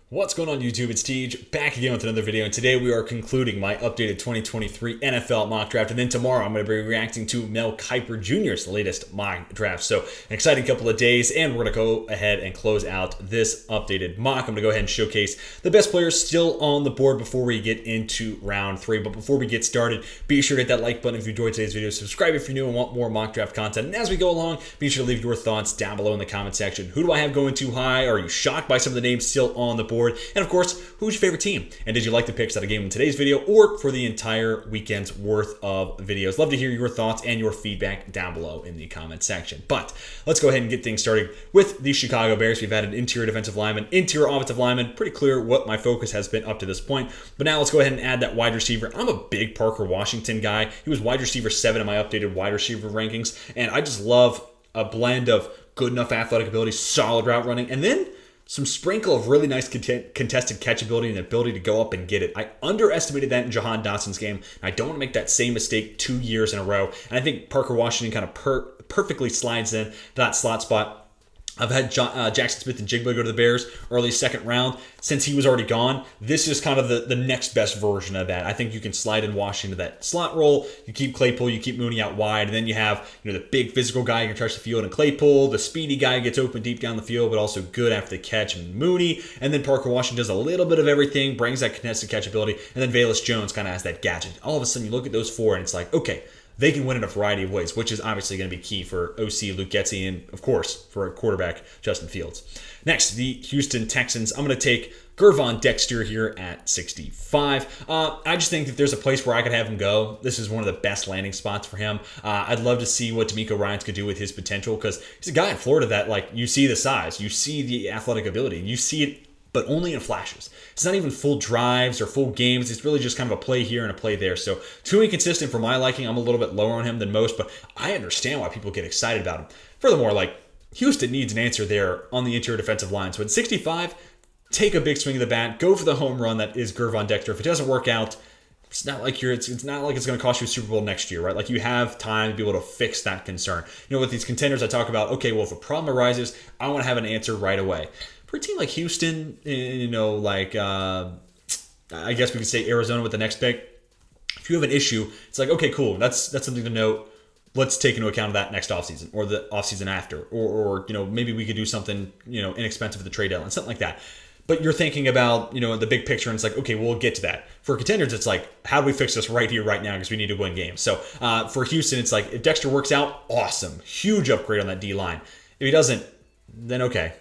What's going on YouTube? It's Tej, back again with another video, and today we are concluding my updated 2023 NFL mock draft, and then tomorrow I'm going to be reacting to Mel Kiper Jr.'s latest mock draft. So an exciting couple of days, and we're going to go ahead and close out this updated mock. I'm going to go ahead and showcase the best players still on the board before we get into round 3. But before we get started, be sure to hit that like button if you enjoyed today's video, subscribe if you're new and want more mock draft content, and as we go along, be sure to leave your thoughts down below in the comment section. Who do I have going too high? Are you shocked by some of the names still on the board? And of course, who's your favorite team? And did you like the picks that I gave in today's video or for the entire weekend's worth of videos? Love to hear your thoughts and your feedback down below in the comment section. But let's go ahead and get things started with the Chicago Bears. We've added interior defensive lineman, interior offensive lineman. Pretty clear what my focus has been up to this point. But now let's go ahead and add that wide receiver. I'm a big Parker Washington guy. He was wide receiver 7 in my updated wide receiver rankings. And I just love a blend of good enough athletic ability, solid route running, and then some sprinkle of really nice contested catchability and the ability to go up and get it. I underestimated that in Jahan Dotson's game, and I don't want to make that same mistake 2 years in a row. And I think Parker Washington kind of perfectly slides in that slot spot. I've had Jackson Smith and Jigba go to the Bears early second round. Since he was already gone, this is kind of the next best version of that. I think you can slide in Washington to that slot role. You keep Claypool, you keep Mooney out wide, and then you have the big physical guy who can touch the field in Claypool, the speedy guy who gets open deep down the field, but also good after the catch in Mooney. And then Parker Washington does a little bit of everything, brings that contested catchability, and then Velus Jones kind of has that gadget. All of a sudden, you look at those four, and it's like, okay, they can win in a variety of ways, which is obviously going to be key for OC Luke Getsy and, of course, for a quarterback, Justin Fields. Next, the Houston Texans. I'm going to take Gervon Dexter here at 65. I just think that there's a place where I could have him go. This is one of the best landing spots for him. I'd love to see what DeMeco Ryans could do with his potential, because he's a guy in Florida that, like, you see the size, you see the athletic ability, and you see it, but only in flashes. It's not even full drives or full games. It's really just kind of a play here and a play there. So too inconsistent for my liking. I'm a little bit lower on him than most, but I understand why people get excited about him. Furthermore, like, Houston needs an answer there on the interior defensive line. So at 65, take a big swing of the bat, go for the home run that is Gervon Dexter. If it doesn't work out, it's not like it's not like it's going to cost you a Super Bowl next year, right? Like, you have time to be able to fix that concern. With these contenders, I talk about, okay, well, if a problem arises, I want to have an answer right away. For a team like Houston, I guess we could say Arizona with the next pick, if you have an issue, it's like, okay, cool, that's something to note. Let's take into account of that next offseason or the offseason after, or maybe we could do something inexpensive at the trade deadline, something like that. But you're thinking about the big picture, and it's like, okay, we'll get to that. For contenders, it's like, how do we fix this right here, right now, because we need to win games. So for Houston, it's like, if Dexter works out, awesome, huge upgrade on that D line. If he doesn't, then okay,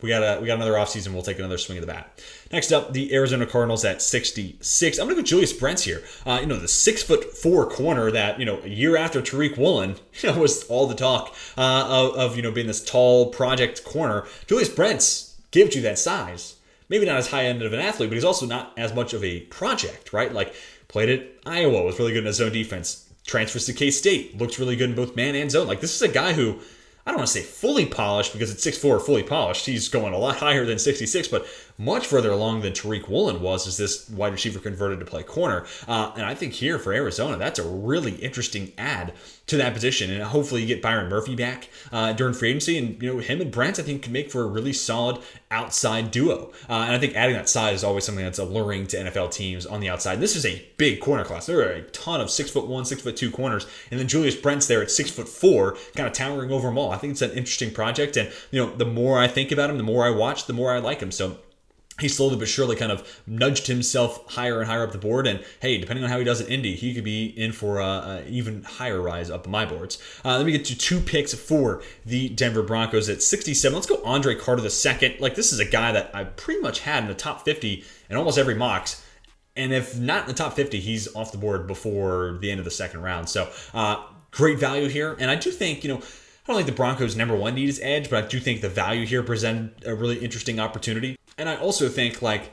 we got another offseason. We'll take another swing of the bat. Next up, the Arizona Cardinals at 66. I'm going to go Julius Brents here. The 6'4" corner that, a year after Tariq Woolen, was all the talk of being this tall project corner. Julius Brents gives you that size. Maybe not as high end of an athlete, but he's also not as much of a project, right? Like, played at Iowa, was really good in his zone defense. Transfers to K-State, looks really good in both man and zone. Like, this is a guy who, I don't want to say fully polished, because at 6'4", fully polished, he's going a lot higher than 66, but much further along than Tariq Woolen was as this wide receiver converted to play corner. And I think here for Arizona, that's a really interesting add to that position. And hopefully you get Byron Murphy back during free agency. And, him and Brent, I think, can make for a really solid outside duo. And I think adding that size is always something that's alluring to NFL teams on the outside. And this is a big corner class. There are a ton of 6'1", 6'2" corners. And then Julius Brent's there at 6'4", kind of towering over them all. I think it's an interesting project. And, the more I think about him, the more I watch, the more I like him. So he slowly but surely kind of nudged himself higher and higher up the board. And hey, depending on how he does at Indy, he could be in for an even higher rise up my boards. Let me get to 2 picks for the Denver Broncos at 67. Let's go Andre Carter II. Like, this is a guy that I pretty much had in the top 50 in almost every mocks. And if not in the top 50, he's off the board before the end of the second round. So great value here. And I do think, I don't think the Broncos' number one need is edge, but I do think the value here presented a really interesting opportunity. And I also think, like,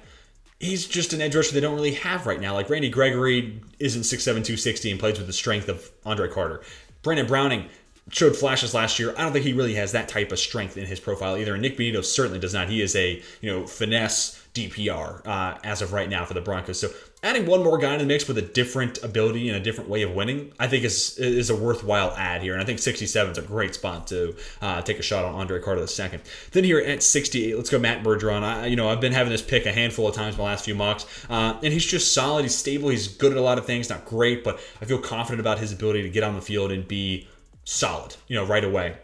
he's just an edge rusher they don't really have right now. Like, Randy Gregory isn't 6'7", 260 and plays with the strength of Andre Carter. Brandon Browning showed flashes last year. I don't think he really has that type of strength in his profile either. And Nick Benito certainly does not. He is a, finesse DPR as of right now for the Broncos. So adding one more guy in the mix with a different ability and a different way of winning, I think is a worthwhile add here. And I think 67 is a great spot to take a shot on Andre Carter II. Then here at 68, let's go Matt Bergeron. I've been having this pick a handful of times in the last few mocks, and he's just solid. He's stable. He's good at a lot of things. Not great, but I feel confident about his ability to get on the field and be solid, right away.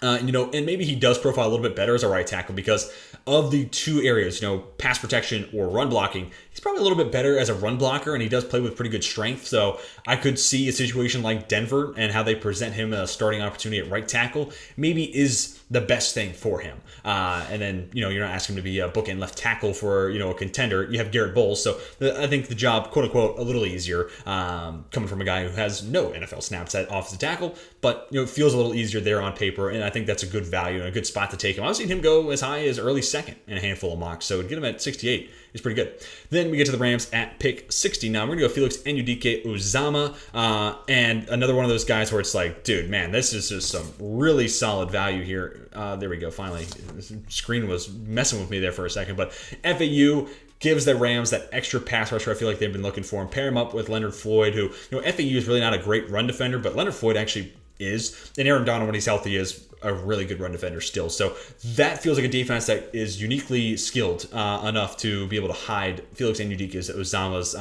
And maybe he does profile a little bit better as a right tackle because of the two areas, pass protection or run blocking. He's probably a little bit better as a run blocker, and he does play with pretty good strength. So I could see a situation like Denver and how they present him a starting opportunity at right tackle maybe is the best thing for him. And then, you're not asking him to be a bookend left tackle for, a contender. You have Garrett Bowles. So I think the job, quote unquote, a little easier coming from a guy who has no NFL snaps at offensive tackle, but, it feels a little easier there on paper. And I think that's a good value and a good spot to take him. I've seen him go as high as early second in a handful of mocks. So to get him at 68 is pretty good. Then we get to the Rams at pick 69. We're going to go Felix Anudike-Uzomah. And another one of those guys where it's like, dude, man, this is just some really solid value here. There we go. Finally, the screen was messing with me there for a second. But FAU gives the Rams that extra pass rusher I feel like they've been looking for. And pair him up with Leonard Floyd, who, FAU is really not a great run defender, but Leonard Floyd actually is. And Aaron Donald, when he's healthy, is a really good run defender still. So that feels like a defense that is uniquely skilled enough to be able to hide Felix Anudike-Uzomah's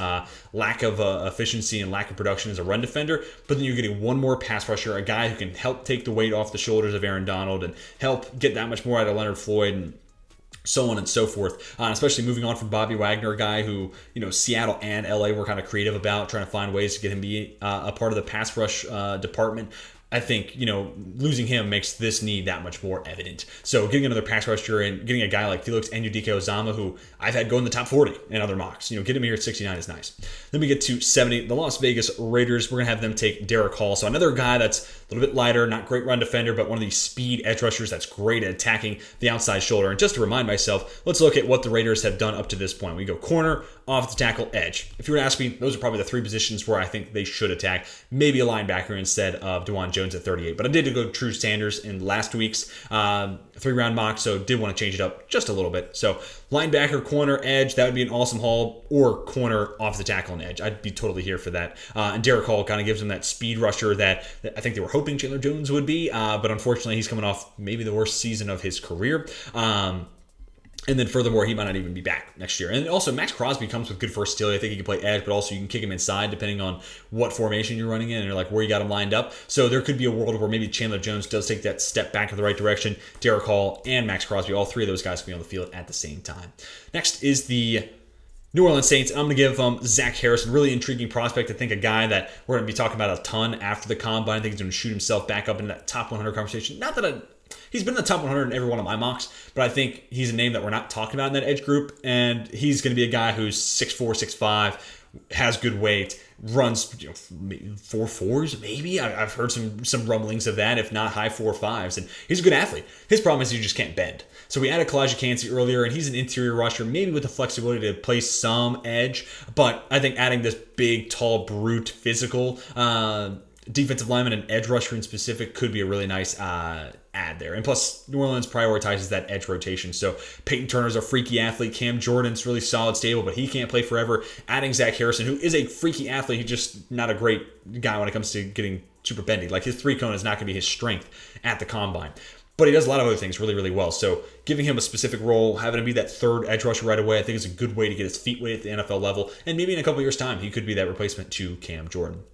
lack of efficiency and lack of production as a run defender. But then you're getting one more pass rusher, a guy who can help take the weight off the shoulders of Aaron Donald and help get that much more out of Leonard Floyd and so on and so forth, especially moving on from Bobby Wagner, a guy who, Seattle and LA were kind of creative about trying to find ways to get him to be a part of the pass rush department. I think, losing him makes this need that much more evident. So getting another pass rusher and getting a guy like Felix Anudike-Uzomah, who I've had go in the top 40 in other mocks, get him here at 69 is nice. Then we get to 70, the Las Vegas Raiders. We're going to have them take Derek Hall. So another guy that's a little bit lighter, not great run defender, but one of these speed edge rushers that's great at attacking the outside shoulder. And just to remind myself, let's look at what the Raiders have done up to this point. We go corner, offensive tackle, edge. If you were to ask me, those are probably the three positions where I think they should attack. Maybe a linebacker instead of DeJuan Jones at 38. But I did go True Sanders in last week's 3-round mock, so did want to change it up just a little bit. So linebacker, corner, edge, that would be an awesome haul, or corner, offensive tackle, and edge. I'd be totally here for that. And Derek Hall kind of gives him that speed rusher that I think they were hoping Chandler Jones would be, but unfortunately he's coming off maybe the worst season of his career. And then furthermore, he might not even be back next year. And also, Max Crosby comes with good versatility. I think he can play edge, but also you can kick him inside depending on what formation you're running in and where you got him lined up. So there could be a world where maybe Chandler Jones does take that step back in the right direction. Derek Hall and Max Crosby, all three of those guys can be on the field at the same time. Next is the New Orleans Saints. I'm going to give Zach Harrison, really intriguing prospect. I think a guy that we're going to be talking about a ton after the combine. I think he's going to shoot himself back up into that top 100 conversation. Not that he's been in the top 100 in every one of my mocks, but I think he's a name that we're not talking about in that edge group, and he's going to be a guy who's 6'4", 6'5", has good weight, runs 4.4s maybe. I've heard some rumblings of that, if not high 4.5s, and he's a good athlete. His problem is he just can't bend. So we added Kalijah Kancey earlier, and he's an interior rusher, maybe with the flexibility to play some edge, but I think adding this big, tall, brute, physical defensive lineman and edge rusher in specific could be a really nice add there. And plus, New Orleans prioritizes that edge rotation. So Peyton Turner's a freaky athlete. Cam Jordan's really solid, stable, but he can't play forever. Adding Zach Harrison, who is a freaky athlete, he's just not a great guy when it comes to getting super bendy. Like his 3-cone is not going to be his strength at the combine. But he does a lot of other things really, really well. So giving him a specific role, having him be that third edge rusher right away, I think is a good way to get his feet wet at the NFL level. And maybe in a couple years' time, he could be that replacement to Cam Jordan.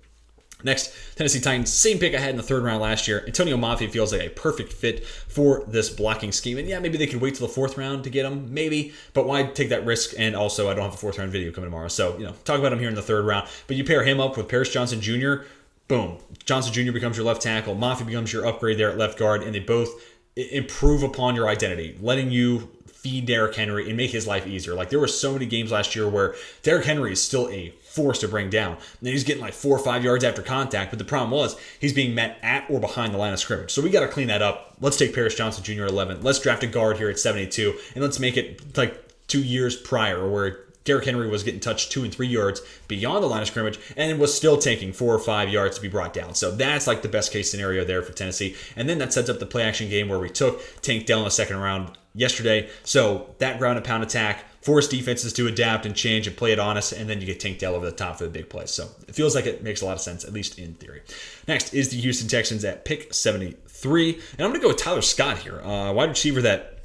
Next, Tennessee Titans, same pick I had in the 3rd round last year. Antonio Mafi feels like a perfect fit for this blocking scheme. And yeah, maybe they could wait till the 4th round to get him, maybe. But why take that risk? And also, I don't have a 4th round video coming tomorrow. So, talk about him here in the 3rd round. But you pair him up with Paris Johnson Jr., boom. Johnson Jr. becomes your left tackle. Mafi becomes your upgrade there at left guard. And they both improve upon your identity, letting you feed Derrick Henry and make his life easier. Like, there were so many games last year where Derrick Henry is still a force to bring down. And he's getting like 4 or 5 yards after contact, but the problem was he's being met at or behind the line of scrimmage. So we got to clean that up. Let's take Paris Johnson Jr. at 11. Let's draft a guard here at 72, and let's make it like 2 years prior where Derrick Henry was getting touched 2 and 3 yards beyond the line of scrimmage and was still taking 4 or 5 yards to be brought down. So that's like the best case scenario there for Tennessee. And then that sets up the play action game where we took Tank Dell in the 2nd round yesterday. So that ground and pound attack, force defenses to adapt and change and play it honest, and then you get Tank Dell over the top for the big plays. So it feels like it makes a lot of sense, at least in theory. Next is the Houston Texans at pick 73, and I'm going to go with Tyler Scott here, wide receiver that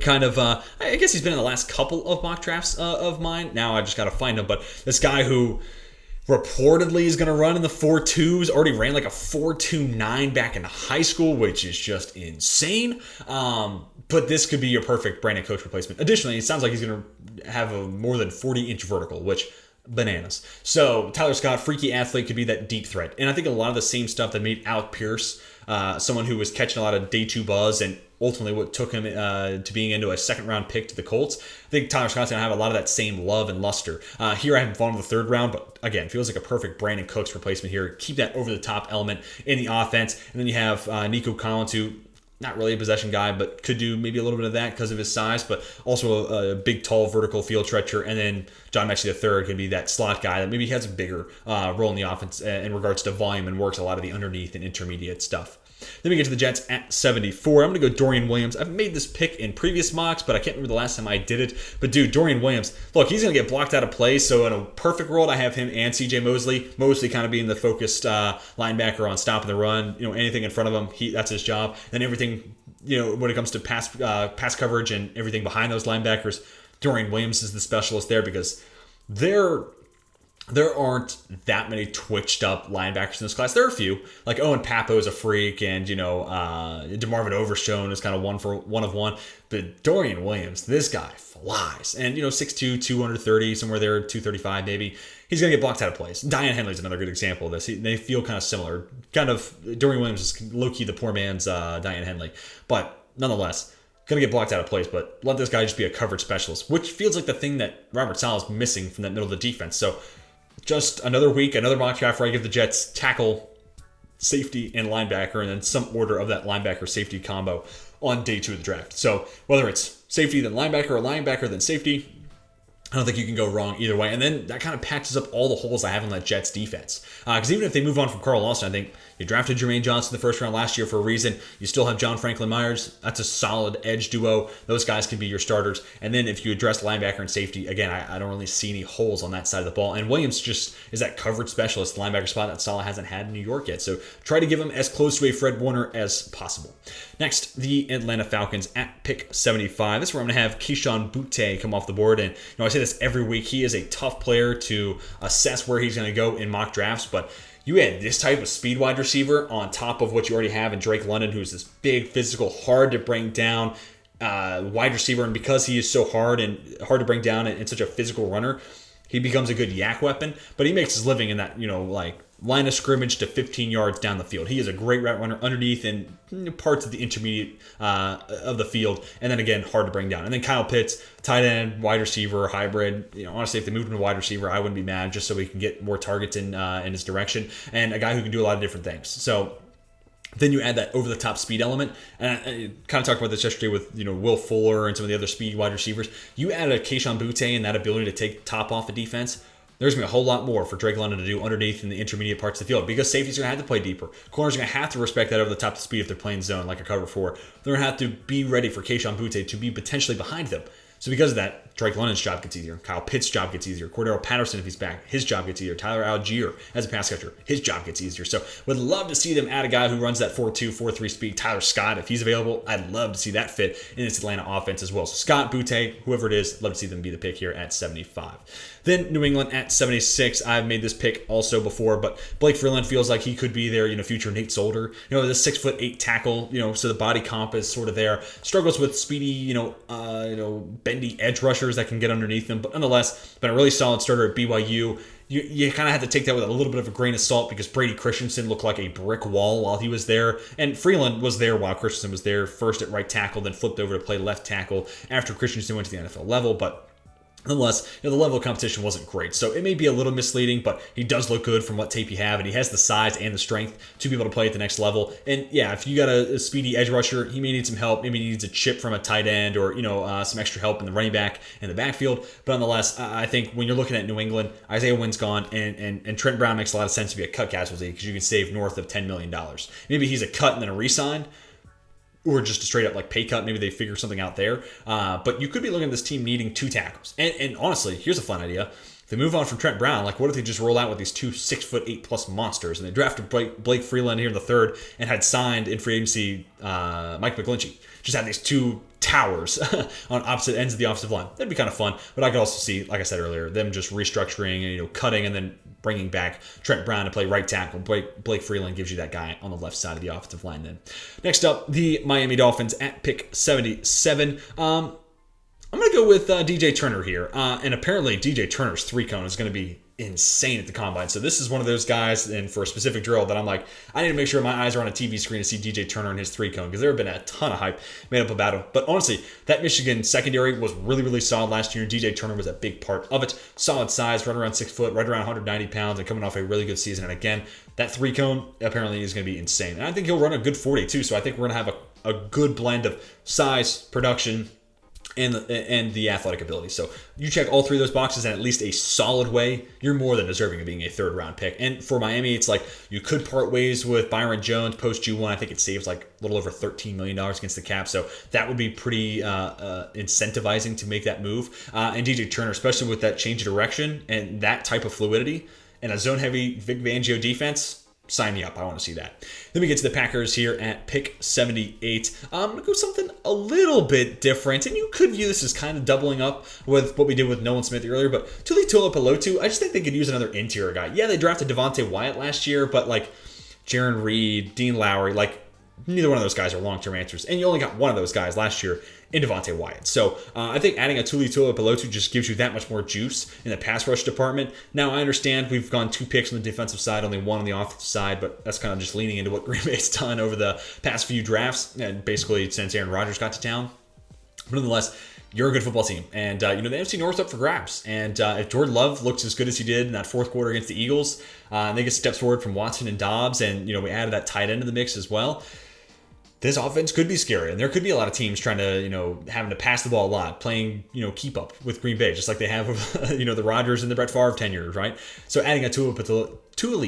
kind of, I guess he's been in the last couple of mock drafts of mine. Now I just got to find him, but this guy who reportedly is going to run in the 4.2s, already ran like a 4.29 back in high school, which is just insane. But this could be your perfect Brandon Coach replacement. Additionally, it sounds like he's going to have a more than 40-inch vertical, which bananas. So Tyler Scott, freaky athlete, could be that deep threat. And I think a lot of the same stuff that made Alec Pierce someone who was catching a lot of day two buzz and ultimately what took him to being into a second-round pick to the Colts. I think Tyler Scott's going to have a lot of that same love and luster. Here I haven't fallen to the third round, but again, feels like a perfect Brandon Cooks replacement here. Keep that over-the-top element in the offense. And then you have Nico Collins, who not really a possession guy, but could do maybe a little bit of that because of his size, but also a big, tall, vertical field stretcher. And then John Mechie III could be that slot guy that maybe has a bigger role in the offense in regards to volume and works a lot of the underneath and intermediate stuff. Then we get to the Jets at 74. I'm going to go Dorian Williams. I've made this pick in previous mocks, but I can't remember the last time I did it. But dude, Dorian Williams, look, he's going to get blocked out of play. So in a perfect world, I have him and CJ Mosley. Mosley kind of being the focused linebacker on stopping the run. You know, anything in front of him, that's his job. And everything, you know, when it comes to pass coverage and everything behind those linebackers, Dorian Williams is the specialist there because there aren't that many twitched up linebackers in this class. There are a few, like Owen Papo is a freak, and DeMarvin Overshone is kind of one of one. But Dorian Williams, this guy flies, and 6'2", 230, somewhere there, 235 maybe. He's gonna get blocked out of plays. Diane Henley's another good example of this. They feel kind of similar. Kind of Dorian Williams is low key the poor man's Diane Henley, but nonetheless. Going to get blocked out of place, but let this guy just be a coverage specialist, which feels like the thing that Robert Saleh is missing from that middle of the defense. So just another week, another mock draft where I give the Jets tackle, safety, and linebacker, and then some order of that linebacker-safety combo on day 2 of the draft. So whether it's safety then linebacker or linebacker then safety, I don't think you can go wrong either way. And then that kind of patches up all the holes I have in that Jets defense. Because even if they move on from Carl Lawson, I think you drafted Jermaine Johnson in the first round last year for a reason. You still have John Franklin Myers. That's a solid edge duo. Those guys can be your starters. And then if you address linebacker and safety, again, I don't really see any holes on that side of the ball. And Williams just is that coverage specialist linebacker spot that Saleh hasn't had in New York yet. So try to give him as close to a Fred Warner as possible. Next, the Atlanta Falcons at pick 75. This is where I'm going to have Keyshawn Butte come off the board. And I say this every week. He is a tough player to assess where he's going to go in mock drafts, but you add this type of speed wide receiver on top of what you already have in Drake London, who's this big, physical, hard to bring down wide receiver, and because he is so hard to bring down and such a physical runner, he becomes a good yak weapon, but he makes his living in that, line of scrimmage to 15 yards down the field. He is a great route runner underneath and parts of the intermediate of the field, and then again, hard to bring down. And then Kyle Pitts, tight end, wide receiver, hybrid. Honestly, if they moved him to wide receiver, I wouldn't be mad, just so he can get more targets in his direction, and a guy who can do a lot of different things. So then you add that over-the-top speed element, and I kind of talked about this yesterday with Will Fuller and some of the other speed wide receivers. You add a Keyshawn Butte and that ability to take top off the defense, there's going to be a whole lot more for Drake London to do underneath in the intermediate parts of the field because safety's going to have to play deeper. Corners are going to have to respect that over the top speed if they're playing zone like a cover 4. They're going to have to be ready for Keyshawn Butte to be potentially behind them. So because of that, Drake London's job gets easier. Kyle Pitts' job gets easier. Cordero Patterson, if he's back, his job gets easier. Tyler Algier as a pass catcher, his job gets easier. So would love to see them add a guy who runs that 4.2, 4.3 speed. Tyler Scott, if he's available, I'd love to see that fit in this Atlanta offense as well. So Scott, Butte, whoever it is, love to see them be the pick here at 75. Then New England at 76. I've made this pick also before, but Blake Freeland feels like he could be their future Nate Solder. The 6'8" tackle, so the body comp is sort of there. Struggles with speedy, bendy edge rushers that can get underneath them, but nonetheless, been a really solid starter at BYU. You kind of had to take that with a little bit of a grain of salt because Brady Christensen looked like a brick wall while he was there, and Freeland was there while Christensen was there, first at right tackle, then flipped over to play left tackle after Christensen went to the NFL level, but nonetheless, the level of competition wasn't great. So it may be a little misleading, but he does look good from what tape you have, and he has the size and the strength to be able to play at the next level. And yeah, if you got a speedy edge rusher, he may need some help. Maybe he needs a chip from a tight end or, some extra help in the running back in the backfield. But nonetheless, I think when you're looking at New England, Isaiah Wynn's gone, and Trent Brown makes a lot of sense to be a cut casualty because you can save north of $10 million. Maybe he's a cut and then a re-sign. or just a straight up like pay cut. Maybe they figure something out there. But you could be looking at this team needing 2 tackles. And honestly, here's a fun idea. If they move on from Trent Brown, like what if they just roll out with these 2 6'8" monsters, and they drafted Blake Freeland here in the 3rd and had signed in free agency Mike McGlinchey. Just had these 2 towers on opposite ends of the offensive line. That'd be kind of fun. But I could also see, like I said earlier, them just restructuring and cutting and then bringing back Trent Brown to play right tackle. Blake Freeland gives you that guy on the left side of the offensive line then. Next up, the Miami Dolphins at pick 77. I'm going to go with DJ Turner here. And apparently DJ Turner's 3-cone is going to be insane at the combine. So this is one of those guys, and for a specific drill, that I'm like, I need to make sure my eyes are on a TV screen to see DJ Turner and his 3-cone, because there have been a ton of hype made up about him. But honestly, that Michigan secondary was really, really solid last year. DJ Turner was a big part of it. Solid size, right around 6 foot, right around 190 pounds, and coming off a really good season. And again, that 3-cone apparently is going to be insane. And I think he'll run a good 40 too. So I think we're going to have a good blend of size, production, and the athletic ability. So you check all 3 of those boxes in at least a solid way, you're more than deserving of being a 3rd round pick. And for Miami, it's like you could part ways with Byron Jones post G1. I think it saves like a little over $13 million against the cap. So that would be pretty incentivizing to make that move. And DJ Turner, especially with that change of direction and that type of fluidity and a zone heavy Vic Fangio defense, sign me up. I want to see that. Then we get to the Packers here at pick 78. I'm going to go something a little bit different, and you could view this as kind of doubling up with what we did with Nolan Smith earlier, but Tuli Tuipulotu, I just think they could use another interior guy. Yeah, they drafted Devontae Wyatt last year, but like Jaron Reed, Dean Lowry, like neither one of those guys are long-term answers, and you only got one of those guys last year in Devontae Wyatt. So I think adding a Tuli Tuipulotu just gives you that much more juice in the pass rush department. Now, I understand we've gone 2 picks on the defensive side, only 1 on the offensive side, but that's kind of just leaning into what Green Bay's done over the past few drafts, and basically since Aaron Rodgers got to town. But nonetheless, you're a good football team, and the NFC North's up for grabs. And if Jordan Love looks as good as he did in that 4th quarter against the Eagles, and they get steps forward from Watson and Dobbs, and we added that tight end to the mix as well, this offense could be scary, and there could be a lot of teams trying to, having to pass the ball a lot, playing, keep up with Green Bay, just like they have with, the Rodgers and the Brett Favre tenures, right? So adding a Tuli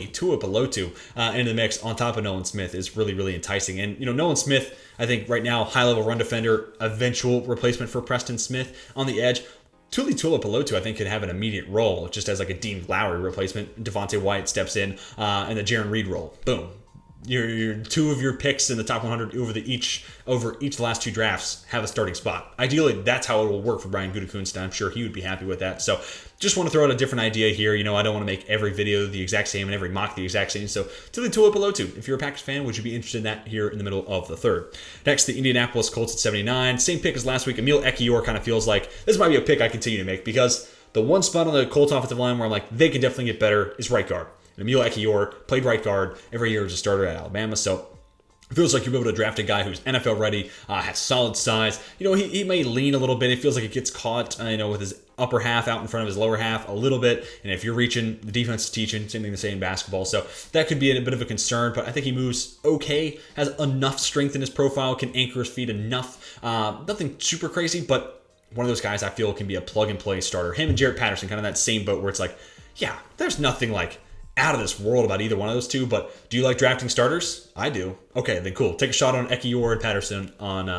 Tuipulotu into the mix on top of Nolan Smith is really, really enticing. And, Nolan Smith, I think right now, high-level run defender, eventual replacement for Preston Smith on the edge. Tuli Tuipulotu, I think, could have an immediate role just as like a Dean Lowry replacement. Devontae Wyatt steps in, and the Jaron Reed role. Boom. Your 2 of your picks in the top 100 over each of the last 2 drafts have a starting spot. Ideally, that's how it will work for Brian Gutekunst, and I'm sure he would be happy with that. So just want to throw out a different idea here. I don't want to make every video the exact same and every mock the exact same. So Tuli Tuipulotu, if you're a Packers fan, would you be interested in that here in the middle of the 3rd? Next, the Indianapolis Colts at 79. Same pick as last week. Emil Ekiyor kind of feels like this might be a pick I continue to make, because the one spot on the Colts offensive line where I'm like, they can definitely get better is right guard. And Emil Ekiyor played right guard every year as a starter at Alabama. So it feels like you'll be able to draft a guy who's NFL ready, has solid size. He may lean a little bit. It feels like it gets caught, with his upper half out in front of his lower half a little bit. And if you're reaching, the defense is teaching. Same thing to say in basketball. So that could be a bit of a concern. But I think he moves okay, has enough strength in his profile, can anchor his feet enough. Nothing super crazy, but one of those guys I feel can be a plug-and-play starter. Him and Jarrett Patterson, kind of that same boat where it's like, yeah, there's nothing like out of this world about either one of those two, but do you like drafting starters? I do. Okay, then cool. Take a shot on Ekiyor and Patterson on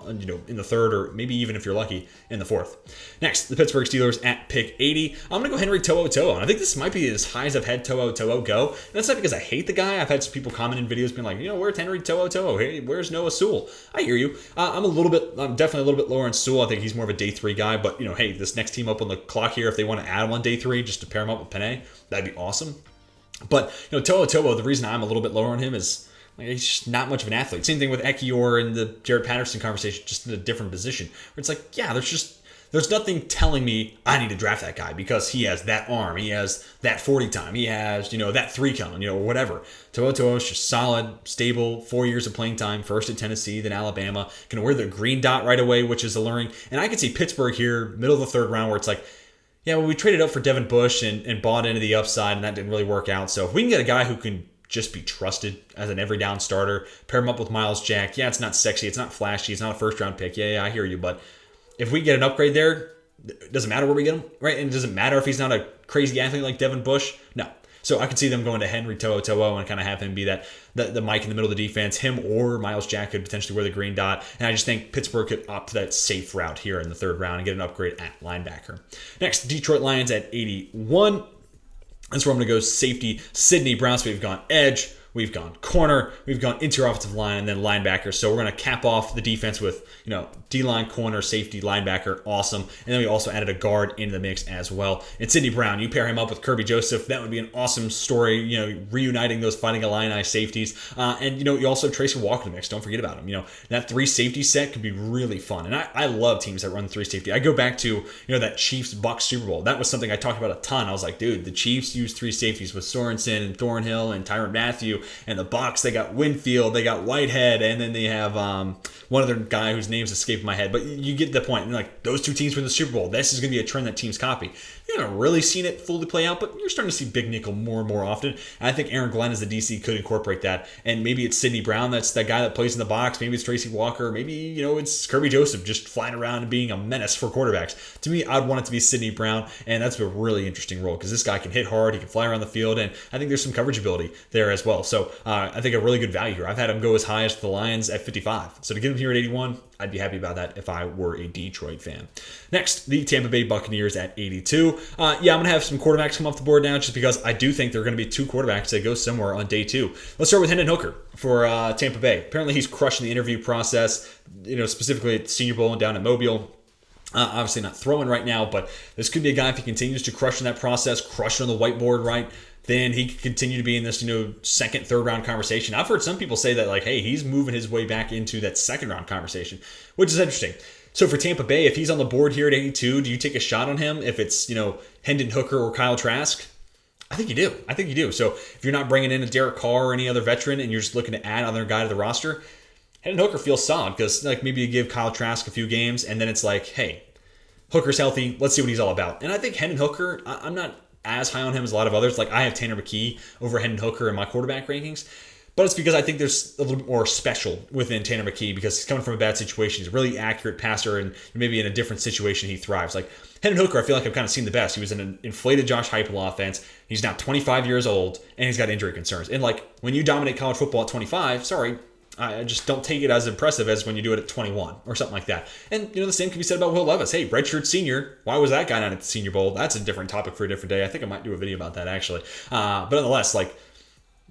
in the 3rd, or maybe even if you're lucky in the 4th. Next, the Pittsburgh Steelers at pick 80. I'm gonna go Henry To'oTo'o, and I think this might be as high as I've had To'oTo'o go. And that's not because I hate the guy. I've had some people comment in videos being like, where's Henry To'oTo'o? Hey, where's Noah Sewell? I hear you. I'm definitely a little bit lower on Sewell. I think he's more of a day 3 guy, but hey, this next team up on the clock here, if they want to add him on day 3 just to pair him up with Penei, that'd be awesome. But To'oTo'o, the reason I'm a little bit lower on him is he's just not much of an athlete. Same thing with Ekiyor and the Jarrett Patterson conversation, just in a different position. Where it's like, yeah, there's nothing telling me I need to draft that guy because he has that arm, he has that 40 time, he has that 3-cone, whatever. To'oTo'o is just solid, stable, 4 years of playing time, first at Tennessee, then Alabama. Can wear the green dot right away, which is alluring. And I could see Pittsburgh here, middle of the 3rd round, where it's like, yeah, well, we traded up for Devin Bush and bought into the upside, and that didn't really work out. So if we can get a guy who can just be trusted as an every down starter, pair him up with Myles Jack. Yeah, it's not sexy, it's not flashy, it's not a 1st round pick. Yeah, I hear you. But if we get an upgrade there, it doesn't matter where we get him, right? And it doesn't matter if he's not a crazy athlete like Devin Bush. No. So I could see them going to Henry To'o and kind of have him be the Mike in the middle of the defense. Him or Miles Jack could potentially wear the green dot. And I just think Pittsburgh could opt that safe route here in the third round and get an upgrade at linebacker. Next, Detroit Lions at 81. That's where I'm going to go safety, Sidney Brown. So we've gone edge, we've gone corner, we've gone interior offensive line, and then linebacker. So we're going to cap off the defense with, D-line, corner, safety, linebacker. Awesome. And then we also added a guard into the mix as well. And Sidney Brown, you pair him up with Kirby Joseph. That would be an awesome story, reuniting those Fighting Illini safeties. And, you also have Tracy Walker in the mix. Don't forget about him. That 3 safety set could be really fun. And I love teams that run 3 safety. I go back to, that Chiefs-Bucs Super Bowl. That was something I talked about a ton. I was like, dude, the Chiefs use 3 safeties with Sorensen and Thornhill and Tyrann Mathieu. And the Bucs, they got Winfield, they got Whitehead, and then they have one other guy whose name's escaping my head. But you get the point. And those 2 teams win the Super Bowl. This is going to be a trend that teams copy. You haven't really seen it fully play out, but you're starting to see big nickel more and more often. And I think Aaron Glenn as the DC could incorporate that. And maybe it's Sidney Brown, that's that guy that plays in the box. Maybe it's Tracy Walker. Maybe, it's Kirby Joseph just flying around and being a menace for quarterbacks. To me, I'd want it to be Sidney Brown, and that's a really interesting role because this guy can hit hard, he can fly around the field, and I think there's some coverage ability there as well. So I think a really good value here. I've had him go as high as the Lions at 55. So to get him here at 81, I'd be happy about that if I were a Detroit fan. Next, the Tampa Bay Buccaneers at 82. I'm going to have some quarterbacks come off the board now just because I do think there are going to be 2 quarterbacks that go somewhere on day 2. Let's start with Hendon Hooker for Tampa Bay. Apparently, he's crushing the interview process, specifically at the Senior Bowl and down at Mobile. Obviously not throwing right now, but this could be a guy if he continues to crush in that process, crush on the whiteboard, right? Then he could continue to be in this, second, third round conversation. I've heard some people say that, hey, he's moving his way back into that second round conversation, which is interesting. So for Tampa Bay, if he's on the board here at 82, do you take a shot on him if it's, Hendon Hooker or Kyle Trask? I think you do. So if you're not bringing in a Derek Carr or any other veteran and you're just looking to add another guy to the roster, Hendon Hooker feels solid because maybe you give Kyle Trask a few games and then it's hey, Hooker's healthy. Let's see what he's all about. And I think Hendon Hooker, I'm not as high on him as a lot of others. I have Tanner McKee over Hendon Hooker in my quarterback rankings. But it's because I think there's a little bit more special within Tanner McKee because he's coming from a bad situation. He's a really accurate passer, and maybe in a different situation he thrives. Hendon Hooker, I feel like I've kind of seen the best. He was in an inflated Josh Heupel offense. He's now 25 years old, and he's got injury concerns. And when you dominate college football at 25, I just don't take it as impressive as when you do it at 21 or something like that. And, the same can be said about Will Levis. Hey, redshirt senior. Why was that guy not at the Senior Bowl? That's a different topic for a different day. I think I might do a video about that, actually. But nonetheless,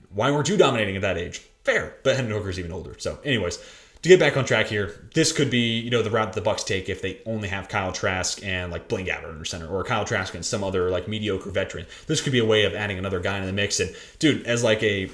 why weren't you dominating at that age? Fair. But Hendon Hooker's even older. So, anyways, to get back on track here, this could be, the route that the Bucs take if they only have Kyle Trask and Blaine Gabbert under center, or Kyle Trask and some other mediocre veteran. This could be a way of adding another guy in the mix. And, dude, as a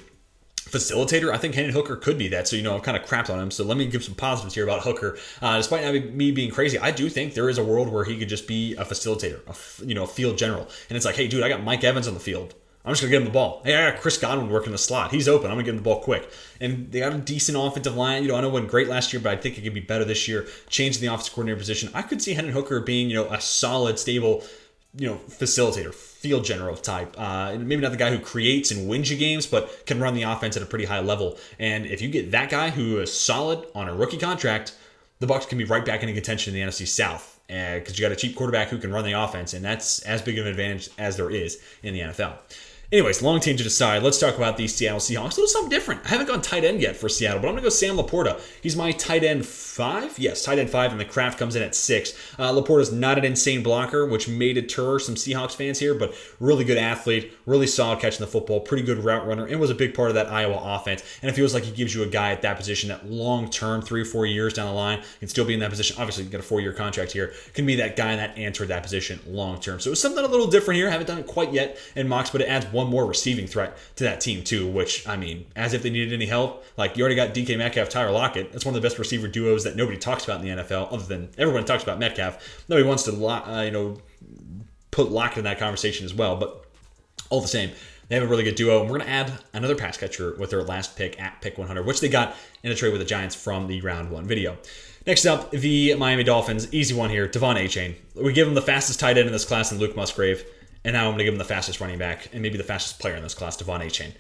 facilitator, I think Hendon Hooker could be that. So, I've kind of crapped on him. So let me give some positives here about Hooker. Despite not me being crazy, I do think there is a world where he could just be a facilitator, a field general. And it's hey, dude, I got Mike Evans on the field. I'm just going to give him the ball. Hey, I got Chris Godwin working the slot. He's open. I'm going to give him the ball quick. And they got a decent offensive line. I know it wasn't great last year, but I think it could be better this year. Changing the offensive coordinator position. I could see Hendon Hooker being, a solid, stable, facilitator, field general type. Maybe not the guy who creates and wins you games, but can run the offense at a pretty high level. And if you get that guy who is solid on a rookie contract, the Bucs can be right back in contention in the NFC South. Because you got a cheap quarterback who can run the offense, and that's as big of an advantage as there is in the NFL. Anyways, long tangent aside, let's talk about the Seattle Seahawks. A little something different. I haven't gone tight end yet for Seattle, but I'm going to go Sam Laporta. He's my tight end 5. Yes, tight end 5, and the Kraft comes in at 6. Laporta's not an insane blocker, which may deter some Seahawks fans here, but really good athlete, really solid catching the football, pretty good route runner, and was a big part of that Iowa offense. And it feels like he gives you a guy at that position that long-term, 3 or 4 years down the line, can still be in that position. Obviously, you got a 4-year contract here. Can be that guy and that answer at that position long-term. So it's something a little different here. Haven't done it quite yet in mocks, but it adds one more receiving threat to that team too, which, as if they needed any help. You already got DK Metcalf, Tyler Lockett. That's one of the best receiver duos that nobody talks about in the NFL, other than everyone talks about Metcalf. Nobody wants to, put Lockett in that conversation as well. But all the same, they have a really good duo. And we're going to add another pass catcher with their last pick at pick 100, which they got in a trade with the Giants from the round 1 video. Next up, the Miami Dolphins. Easy one here, Devon Achane. We give him the fastest tight end in this class in Luke Musgrave. And now I'm going to give him the fastest running back and maybe the fastest player in this class, Devon Achane.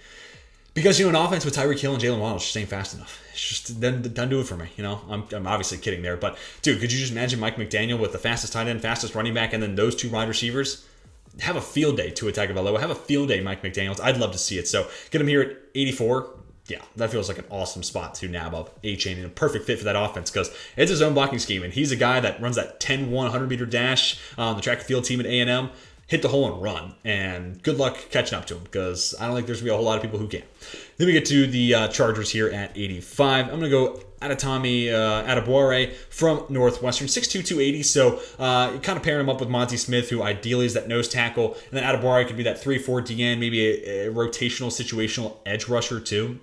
Because, an offense with Tyreek Hill and Jalen Waddle just ain't fast enough. It's just, doesn't do it for me, I'm obviously kidding there. But, dude, could you just imagine Mike McDaniel with the fastest tight end, fastest running back, and then those 2 wide receivers? have a field day to Tagovailoa, have a field day Mike McDaniels. I'd love to see it. So get him here at 84. Yeah, that feels like an awesome spot to nab up A-Chain and a perfect fit for that offense because it's his own blocking scheme. And he's a guy that runs that 10-1 100-meter dash on the track and field team at A&M. Hit the hole and run. And good luck catching up to him because I don't think there's going to be a whole lot of people who can. Then we get to the Chargers here at 85. I'm going to go Adetomiwa Adebawore from Northwestern, 6'2", 280. So kind of pairing him up with Monty Smith, who ideally is that nose tackle. And then Adebawore could be that 3-4 DN, maybe a rotational, situational edge rusher too.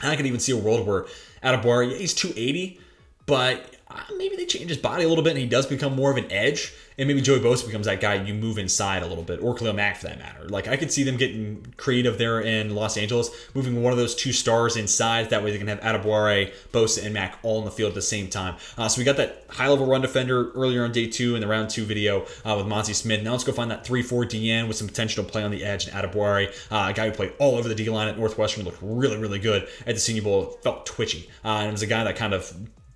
And I could even see a world where Adebawore, he's 280, but maybe they change his body a little bit and he does become more of an edge. And maybe Joey Bosa becomes that guy you move inside a little bit, or Khalil Mack for that matter. Like, I could see them getting creative there in Los Angeles, moving one of those two stars inside. That way they can have Adebawore, Bosa, and Mack all in the field at the same time. So we got that high-level run defender earlier on day 2 in the round 2 video with Monty Smith. Now let's go find that 3-4 DN with some potential to play on the edge. And Adebawore, a guy who played all over the D-line at Northwestern, looked really, really good at the Senior Bowl, felt twitchy. And was a guy that kind of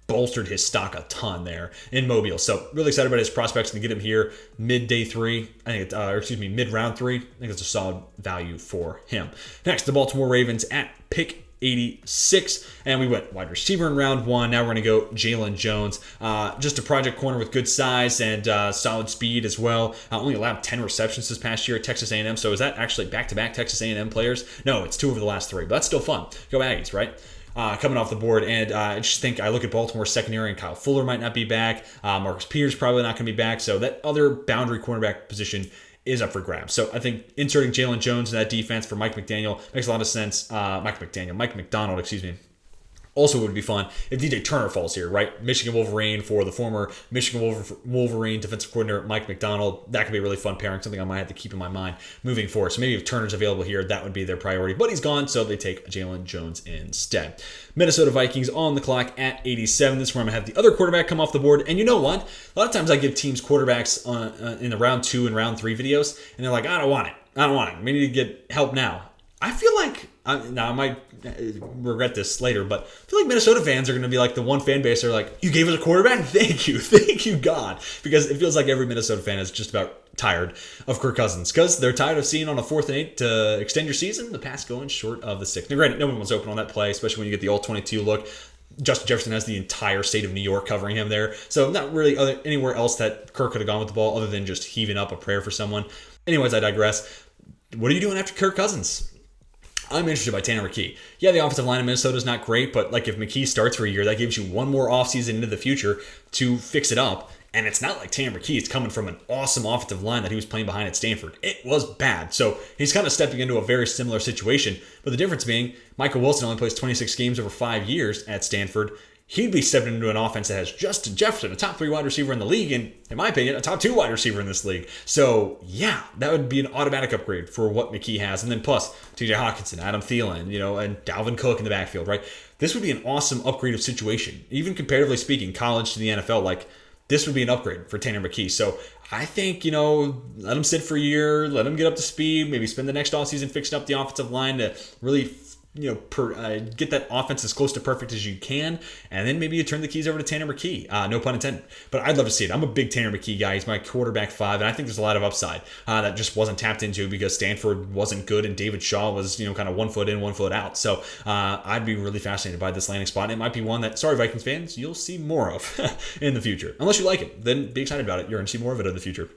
bolstered his stock a ton there in Mobile. So really excited about his prospects and to get him here mid-day 3. I think mid-round 3. I think it's a solid value for him. Next, the Baltimore Ravens at pick 86, and we went wide receiver in round 1. Now we're going to go Jalen Jones, just a project corner with good size and solid speed as well. Only allowed 10 receptions this past year at Texas A&M. So is that actually back-to-back Texas A&M players? No, it's 2 over the last 3, but that's still fun. Go Aggies, right? Coming off the board, and I just think I look at Baltimore's secondary, and Kyle Fuller might not be back. Marcus Peters probably not going to be back, so that other boundary cornerback position is up for grabs. So I think inserting Jalen Jones in that defense for Mike McDaniel makes a lot of sense. Mike McDonald, excuse me. Also would be fun if DJ Turner falls here, right? Michigan Wolverine for the former Michigan Wolverine defensive coordinator Mike McDonald. That could be a really fun pairing, something I might have to keep in my mind moving forward. So maybe if Turner's available here, that would be their priority. But he's gone, so they take Jalen Jones instead. Minnesota Vikings on the clock at 87. This is where I'm going to have the other quarterback come off the board. And you know what? A lot of times I give teams quarterbacks in the round 2 and round 3 videos, and they're like, I don't want it. We need to get help now. I feel like, now I might regret this later, but I feel like Minnesota fans are going to be like the one fan base that are like, you gave us a quarterback? Thank you, God. Because it feels like every Minnesota fan is just about tired of Kirk Cousins because they're tired of seeing on a 4th and 8 to extend your season, the pass going short of the 6. Now, granted, no one was open on that play, especially when you get the all-22 look. Justin Jefferson has the entire state of New York covering him there. So not really anywhere else that Kirk could have gone with the ball other than just heaving up a prayer for someone. Anyways, I digress. What are you doing after Kirk Cousins? I'm interested by Tanner McKee. Yeah, the offensive line in Minnesota is not great, but like if McKee starts for a year, that gives you one more offseason into the future to fix it up. And it's not like Tanner McKee is coming from an awesome offensive line that he was playing behind at Stanford. It was bad. So he's kind of stepping into a very similar situation. But the difference being, Michael Wilson only plays 26 games over 5 years at Stanford. He'd be stepping into an offense that has Justin Jefferson, a top 3 wide receiver in the league, and in my opinion, a top 2 wide receiver in this league. So yeah, that would be an automatic upgrade for what McKee has. And then plus TJ Hawkinson, Adam Thielen, and Dalvin Cook in the backfield, right? This would be an awesome upgrade of situation. Even comparatively speaking, college to the NFL, like this would be an upgrade for Tanner McKee. So I think, let him sit for a year, let him get up to speed, maybe spend the next offseason fixing up the offensive line to really get that offense as close to perfect as you can, and then maybe you turn the keys over to Tanner McKee. No pun intended. But I'd love to see it. I'm a big Tanner McKee guy. He's my quarterback 5, and I think there's a lot of upside that just wasn't tapped into because Stanford wasn't good and David Shaw was, kind of 1 foot in, 1 foot out. So I'd be really fascinated by this landing spot. And it might be one that, sorry Vikings fans, you'll see more of in the future. Unless you like it, then be excited about it. You're going to see more of it in the future.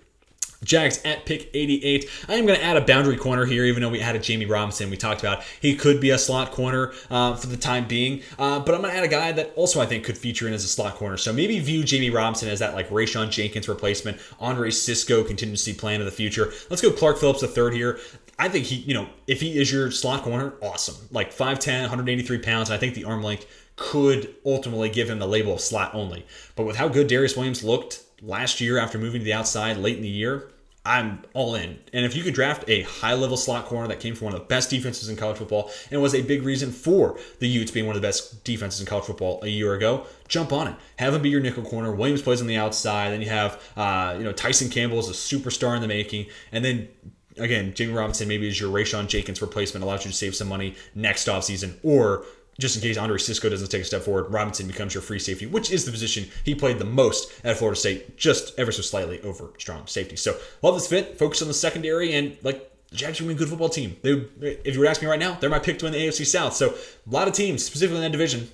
Jags at pick 88. I am going to add a boundary corner here, even though we added Jamie Robinson. We talked about he could be a slot corner for the time being, but I'm going to add a guy that also I think could feature in as a slot corner. So maybe view Jamie Robinson as that like Rayshawn Jenkins replacement, Andre Cisco contingency plan of the future. Let's go Clark Phillips III here. I think he, if he is your slot corner, awesome. Like 5'10", 183 pounds, and I think the arm length could ultimately give him the label of slot only. But with how good Darius Williams looked last year after moving to the outside late in the year, I'm all in. And if you could draft a high-level slot corner that came from one of the best defenses in college football and was a big reason for the Utes being one of the best defenses in college football a year ago, jump on it. Have him be your nickel corner. Williams plays on the outside. Then you have, Tyson Campbell is a superstar in the making. And then, again, Jamie Robinson maybe is your Rayshawn Jenkins replacement, allows you to save some money next offseason, or just in case Andre Cisco doesn't take a step forward, Robinson becomes your free safety, which is the position he played the most at Florida State, just ever so slightly over strong safety. So love this fit. Focus on the secondary, and like, the Jags are a good football team. If you were asking me right now, they're my pick to win the AFC South. So a lot of teams, specifically in that division,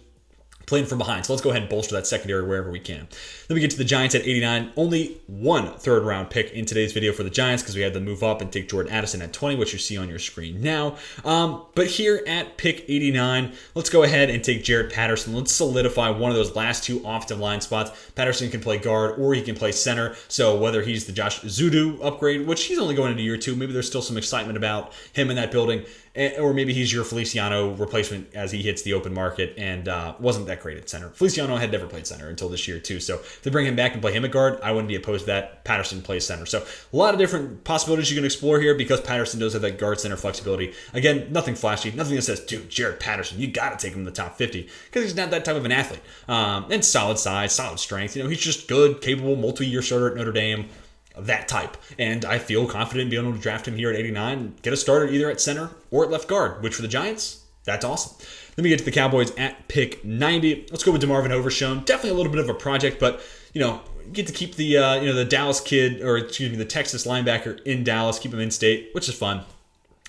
playing from behind. So let's go ahead and bolster that secondary wherever we can. Then we get to the Giants at 89. Only one third-round pick in today's video for the Giants because we had to move up and take Jordan Addison at 20, which you see on your screen now. But here at pick 89, let's go ahead and take Jaret Patterson. Let's solidify one of those last two offensive line spots. Patterson can play guard or he can play center. So whether he's the Josh Zudu upgrade, which he's only going into year 2, maybe there's still some excitement about him in that building, or maybe he's your Feliciano replacement as he hits the open market and wasn't that great at center. Feliciano had never played center until this year too. So to bring him back and play him at guard, I wouldn't be opposed to that. Patterson plays center. So a lot of different possibilities you can explore here because Patterson does have that guard center flexibility. Again, nothing flashy, nothing that says, dude, Jaret Patterson, you got to take him in the top 50 because he's not that type of an athlete. And solid size, solid strength. You know, he's just good, capable, multi-year starter at Notre Dame. That type. And I feel confident in being able to draft him here at 89, get a starter either at center or at left guard, which for the Giants, that's awesome. Then we get to the Cowboys at pick 90. Let's go with DeMarvin Overshown. Definitely a little bit of a project, but, you know, get to keep the, the Dallas kid, or excuse me, the Texas linebacker in Dallas, keep him in state, which is fun.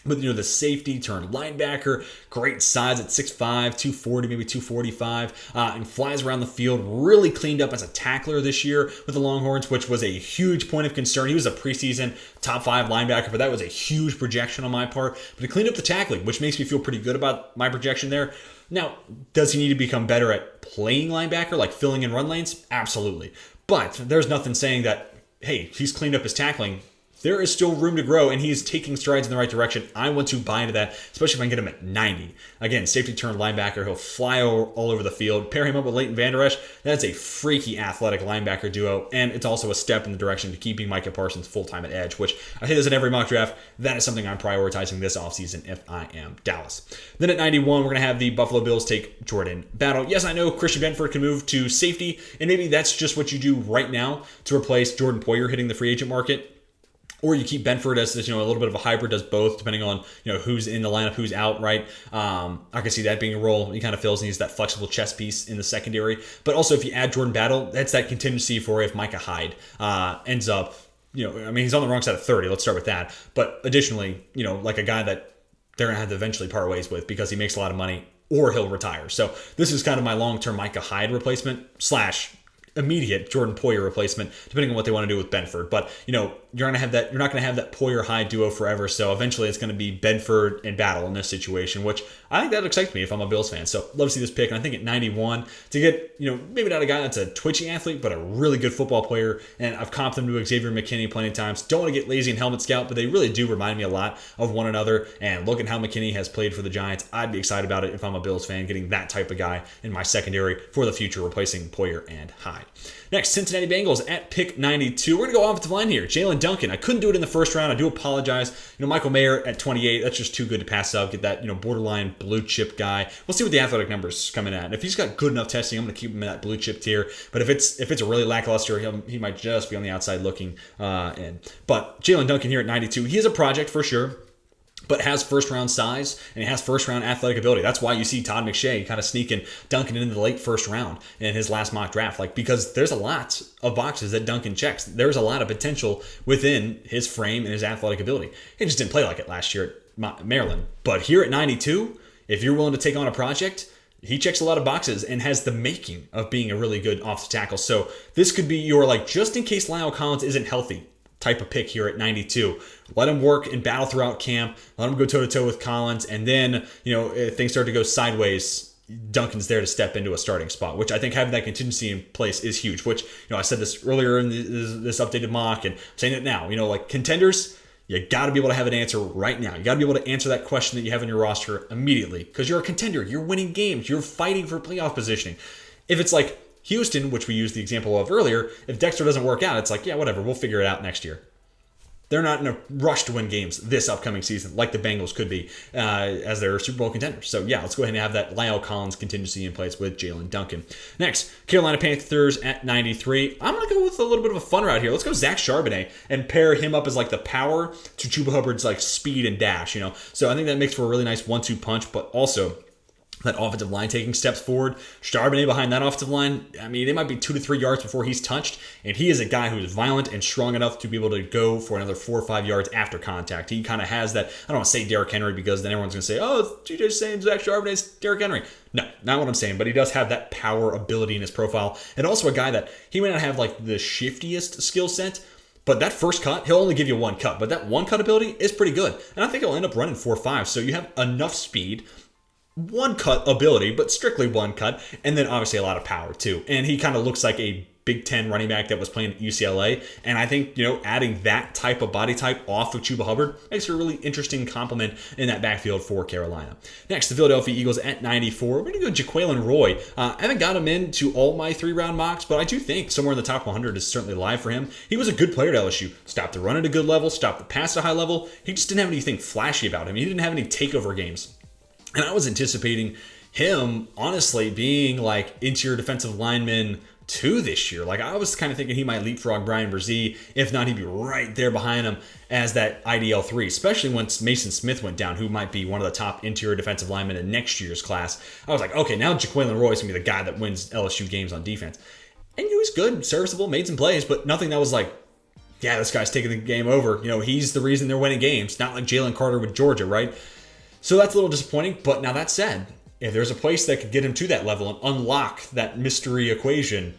But, you know, the safety turned linebacker, great size at 6'5", 240, maybe 245, and flies around the field. Really cleaned up as a tackler this year with the Longhorns, which was a huge point of concern. He was a preseason top 5 linebacker, but that was a huge projection on my part. But he cleaned up the tackling, which makes me feel pretty good about my projection there. Now, does he need to become better at playing linebacker, like filling in run lanes? Absolutely. But there's nothing saying that, hey, he's cleaned up his tackling. There is still room to grow, and he's taking strides in the right direction. I want to buy into that, especially if I can get him at 90. Again, safety turned linebacker. He'll fly all over the field. Pair him up with Leighton Vander Esch. That's a freaky athletic linebacker duo, and it's also a step in the direction to keeping Micah Parsons full-time at edge, which I say this in every mock draft. That is something I'm prioritizing this offseason if I am Dallas. Then at 91, we're going to have the Buffalo Bills take Jordan Battle. Yes, I know Christian Benford can move to safety, and maybe that's just what you do right now to replace Jordan Poyer hitting the free agent market. Or you keep Benford as a little bit of a hybrid, does both, depending on who's in the lineup, who's out, right? I can see that being a role. He kind of fills and he's that flexible chess piece in the secondary. But also, if you add Jordan Battle, that's that contingency for if Micah Hyde ends up, he's on the wrong side of 30. Let's start with that. But additionally, like a guy that they're going to have to eventually part ways with because he makes a lot of money or he'll retire. So this is kind of my long-term Micah Hyde replacement / immediate Jordan Poyer replacement, depending on what they want to do with Benford. But you're not going to have that Poyer Hyde duo forever. So eventually it's going to be Benford and Battle in this situation, which I think that excites me if I'm a Bills fan. So love to see this pick. And I think at 91 to get, maybe not a guy that's a twitchy athlete, but a really good football player. And I've comped them to Xavier McKinney plenty of times. Don't want to get lazy in helmet scout, but they really do remind me a lot of one another. And look at how McKinney has played for the Giants. I'd be excited about it if I'm a Bills fan, getting that type of guy in my secondary for the future, replacing Poyer and Hyde. Next, Cincinnati Bengals at pick 92. We're going to go offensive line here. Jalen Duncan. I couldn't do it in the first round. I do apologize. Michael Mayer at 28. That's just too good to pass up. Get that, borderline blue chip guy. We'll see what the athletic numbers come in at. And if he's got good enough testing, I'm going to keep him in that blue chip tier. But if it's a really lackluster, he might just be on the outside looking in. But Jalen Duncan here at 92. He is a project for sure, but has first-round size, and he has first-round athletic ability. That's why you see Todd McShay kind of sneaking Duncan into the late first round in his last mock draft. Because there's a lot of boxes that Duncan checks. There's a lot of potential within his frame and his athletic ability. He just didn't play like it last year at Maryland. But here at 92, if you're willing to take on a project, he checks a lot of boxes and has the making of being a really good off the tackle. So this could be your, just in case Lyle Collins isn't healthy, type of pick here at 92. Let him work and battle throughout camp. Let him go toe-to-toe with Collins. And then, if things start to go sideways, Duncan's there to step into a starting spot, which I think having that contingency in place is huge, which, I said this earlier in this updated mock, and I'm saying it now, contenders, you got to be able to have an answer right now. You got to be able to answer that question that you have in your roster immediately because you're a contender. You're winning games. You're fighting for playoff positioning. If it's like Houston, which we used the example of earlier, if Dexter doesn't work out, it's like, yeah, whatever, we'll figure it out next year. They're not in a rush to win games this upcoming season like the Bengals could be as their Super Bowl contenders. So, yeah, let's go ahead and have that Lyle Collins contingency in place with Jalen Duncan. Next, Carolina Panthers at 93. I'm going to go with a little bit of a fun route here. Let's go Zach Charbonnet and pair him up as the power to Chuba Hubbard's speed and dash, So I think that makes for a really nice 1-2 punch, but also that offensive line taking steps forward. Charbonnet behind that offensive line, I mean, it might be 2 to 3 yards before he's touched, and he is a guy who is violent and strong enough to be able to go for another 4 or 5 yards after contact. He kind of has that, I don't want to say Derrick Henry because then everyone's going to say, oh, TJ's saying Zach Charbonnet's Derrick Henry. No, not what I'm saying, but he does have that power ability in his profile, and also a guy that he may not have like the shiftiest skill set, but that first cut, he'll only give you one cut, but that one cut ability is pretty good, and I think he'll end up running 4.5, so you have enough speed, one cut ability, but strictly one cut, and then obviously a lot of power too. And he kind of looks like a Big Ten running back that was playing at UCLA. And I think, adding that type of body type off of Chuba Hubbard makes for a really interesting complement in that backfield for Carolina. Next, the Philadelphia Eagles at 94. We're going to go Jaquelin Roy. I haven't got him into all my 3-round mocks, but I do think somewhere in the top 100 is certainly live for him. He was a good player at LSU. Stopped the run at a good level, stopped the pass at a high level. He just didn't have anything flashy about him. He didn't have any takeover games. And I was anticipating him, honestly, being like interior defensive lineman 2 this year. Like, I was kind of thinking he might leapfrog Brian Brzee. If not, he'd be right there behind him as that IDL 3, especially once Mason Smith went down, who might be one of the top interior defensive linemen in next year's class. I was like, okay, now Jaquelin Roy is going to be the guy that wins LSU games on defense. And he was good, serviceable, made some plays, but nothing that was like, yeah, this guy's taking the game over. He's the reason they're winning games. Not like Jalen Carter with Georgia, right? So that's a little disappointing, but now that said, if there's a place that could get him to that level and unlock that mystery equation,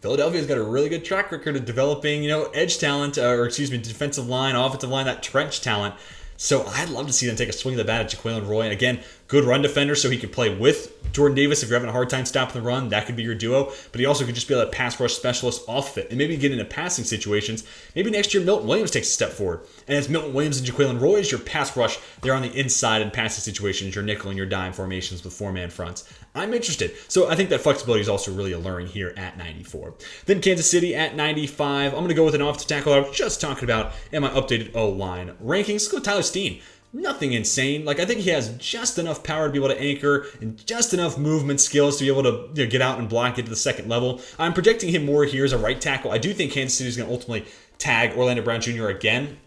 Philadelphia's got a really good track record of developing, edge talent, defensive line, offensive line, that trench talent. So I'd love to see them take a swing of the bat at Jaquelin Roy. And again, good run defender, so he could play with Jordan Davis if you're having a hard time stopping the run. That could be your duo. But he also could just be a pass rush specialist off of it and maybe get into passing situations. Maybe next year Milton Williams takes a step forward. And it's Milton Williams and Jaquelin Roy is your pass rush. They're on the inside in passing situations, your nickel and your dime formations with 4-man fronts. I'm interested. So I think that flexibility is also really alluring here at 94. Then Kansas City at 95. I'm going to go with an offensive tackle I was just talking about in my updated O-line rankings. Let's go with Tyler Steen. Nothing insane. Like, I think he has just enough power to be able to anchor and just enough movement skills to be able to get out and block, get to the second level. I'm projecting him more here as a right tackle. I do think Kansas City is going to ultimately tag Orlando Brown Jr. again.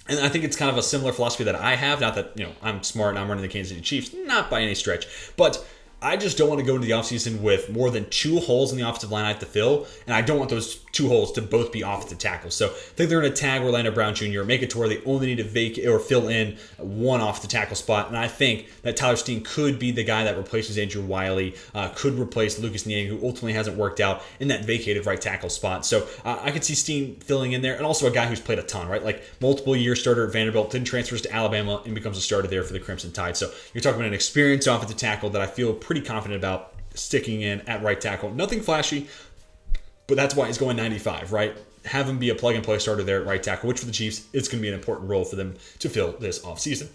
And I think it's kind of a similar philosophy that I have. Not that, I'm smart and I'm running the Kansas City Chiefs. Not by any stretch. But I just don't want to go into the offseason with more than 2 holes in the offensive line I have to fill, and I don't want those 2 holes to both be offensive tackles. So I think they're going to tag Orlando Brown Jr., make it to where they only need to vacate or fill in 1 off the tackle spot, and I think that Tyler Steen could be the guy that replaces Andrew Wiley, could replace Lucas Niang, who ultimately hasn't worked out in that vacated right tackle spot. So I could see Steen filling in there, and also a guy who's played a ton, right? Like, multiple year starter at Vanderbilt, then transfers to Alabama and becomes a starter there for the Crimson Tide. So you're talking about an experienced offensive tackle that I feel pretty confident about sticking in at right tackle. Nothing flashy, but that's why he's going 95, right? Have him be a plug-and-play starter there at right tackle, which for the Chiefs, it's going to be an important role for them to fill this offseason.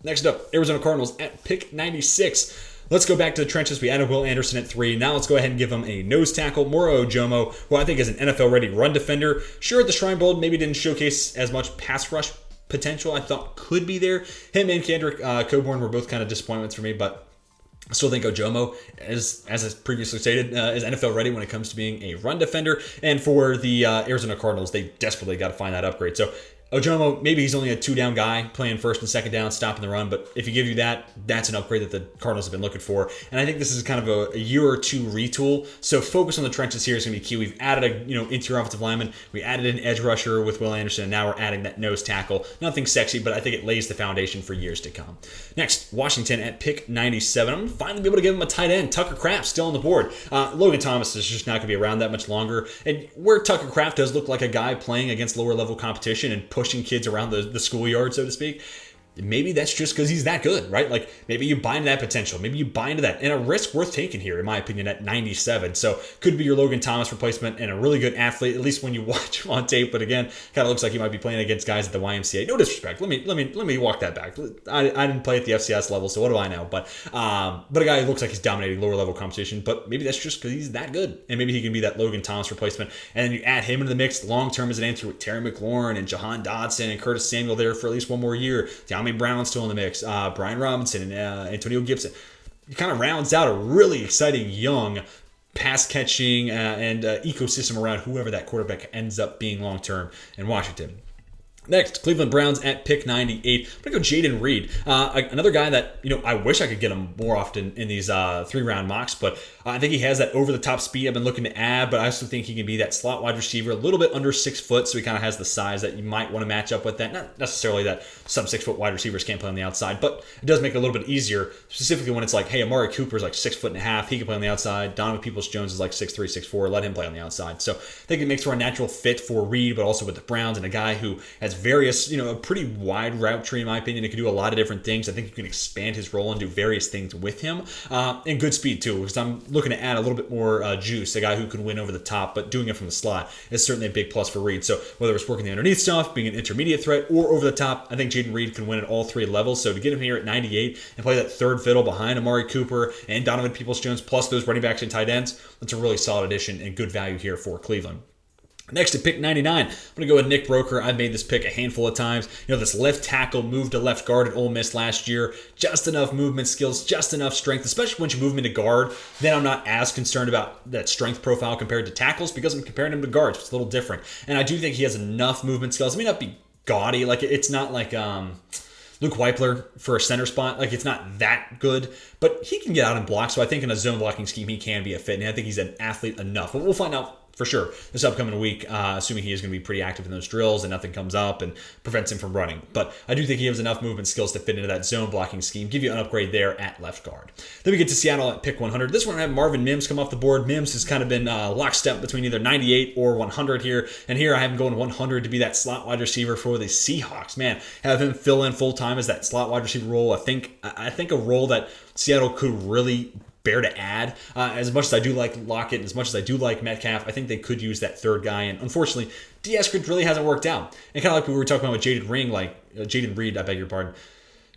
Next up, Arizona Cardinals at pick 96. Let's go back to the trenches. We added Will Anderson at 3. Now let's go ahead and give him a nose tackle, Moro Ojomo, who I think is an NFL-ready run defender. Sure, at the Shrine Bowl, maybe didn't showcase as much pass rush potential I thought could be there. Him and Kendrick Coburn were both kind of disappointments for me, but I still think Ojomo, as I previously stated, is NFL ready when it comes to being a run defender. And for the Arizona Cardinals, they desperately got to find that upgrade. So Ojomo, maybe he's only a 2-down guy playing first and second down, stopping the run. But if you give you that, that's an upgrade that the Cardinals have been looking for. And I think this is kind of a year or 2 retool. So focus on the trenches here is going to be key. We've added a interior offensive lineman. We added an edge rusher with Will Anderson. And now we're adding that nose tackle. Nothing sexy, but I think it lays the foundation for years to come. Next, Washington at pick 97. I'm going to finally be able to give him a tight end. Tucker Kraft still on the board. Logan Thomas is just not going to be around that much longer. And where Tucker Kraft does look like a guy playing against lower level competition and pushing kids around the schoolyard, so to speak, maybe that's just because he's that good, right? Like, maybe you buy into that potential. Maybe you buy into that. And a risk worth taking here, in my opinion, at 97. So could be your Logan Thomas replacement and a really good athlete, at least when you watch him on tape. But again, kind of looks like he might be playing against guys at the YMCA. No disrespect. Let me walk that back. I didn't play at the FCS level, so what do I know? But a guy who looks like he's dominating lower level competition. But maybe that's just because he's that good. And maybe he can be that Logan Thomas replacement. And then you add him into the mix long term as an answer with Terry McLaurin and Jahan Dodson and Curtis Samuel there for at least 1 more year. De'Ami Brown's still in the mix. Brian Robinson and Antonio Gibson. It kind of rounds out a really exciting young pass catching and ecosystem around whoever that quarterback ends up being long term in Washington. Next, Cleveland Browns at pick 98. I'm going to go Jaden Reed. Another guy that, I wish I could get him more often in these 3-round mocks, but I think he has that over-the-top speed I've been looking to add, but I also think he can be that slot wide receiver, a little bit under 6 foot, so he kind of has the size that you might want to match up with that. Not necessarily that some 6 foot wide receivers can't play on the outside, but it does make it a little bit easier, specifically when it's like, hey, Amari Cooper's like 6'1.5", he can play on the outside. Donovan Peoples-Jones is like 6'3", 6'4", let him play on the outside. So I think it makes for a natural fit for Reed, but also with the Browns, and a guy who has various, a pretty wide route tree in my opinion. It can do a lot of different things. I think you can expand his role and do various things with him, and good speed too, because I'm looking to add a little bit more juice, a guy who can win over the top, but doing it from the slot is certainly a big plus for Reed. So whether it's working the underneath stuff, being an intermediate threat, or over the top, I think Jaden Reed can win at all 3 levels. So to get him here at 98 and play that third fiddle behind Amari Cooper and Donovan Peoples-Jones, plus those running backs and tight ends, that's a really solid addition and good value here for Cleveland. Next at pick 99, I'm going to go with Nick Broker. I've made this pick a handful of times. This left tackle moved to left guard at Ole Miss last year. Just enough movement skills, just enough strength, especially once you move him into guard. Then I'm not as concerned about that strength profile compared to tackles because I'm comparing him to guards. It's a little different. And I do think he has enough movement skills. It may not be gaudy. Like, it's not like Luke Weipler for a center spot. Like, it's not that good, but he can get out and block. So I think in a zone blocking scheme, he can be a fit. And I think he's an athlete enough. But we'll find out for sure this upcoming week, assuming he is going to be pretty active in those drills and nothing comes up and prevents him from running. But I do think he has enough movement skills to fit into that zone blocking scheme, give you an upgrade there at left guard. Then we get to Seattle at pick 100. This one I have Marvin Mims come off the board. Mims has kind of been lockstep between either 98 or 100 here. And here I have him going 100 to be that slot wide receiver for the Seahawks. Man, have him fill in full time as that slot wide receiver role. I think a role that Seattle could really bear to add. As much as I do like Lockett, and as much as I do like Metcalf, I think they could use that third guy. And unfortunately, Eskridge really hasn't worked out. And kind of like we were talking about with Jaden Reed, I beg your pardon.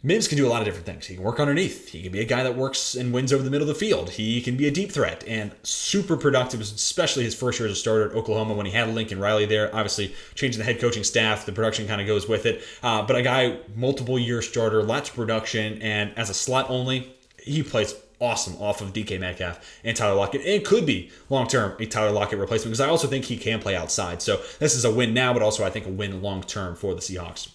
Mims can do a lot of different things. He can work underneath. He can be a guy that works and wins over the middle of the field. He can be a deep threat and super productive, especially his first year as a starter at Oklahoma when he had Lincoln Riley there. Obviously, changing the head coaching staff, the production kind of goes with it. But a guy, multiple year starter, lots of production, and as a slot only, he plays awesome off of DK Metcalf and Tyler Lockett, and could be long-term a Tyler Lockett replacement because I also think he can play outside. So this is a win now, but also I think a win long-term for the Seahawks.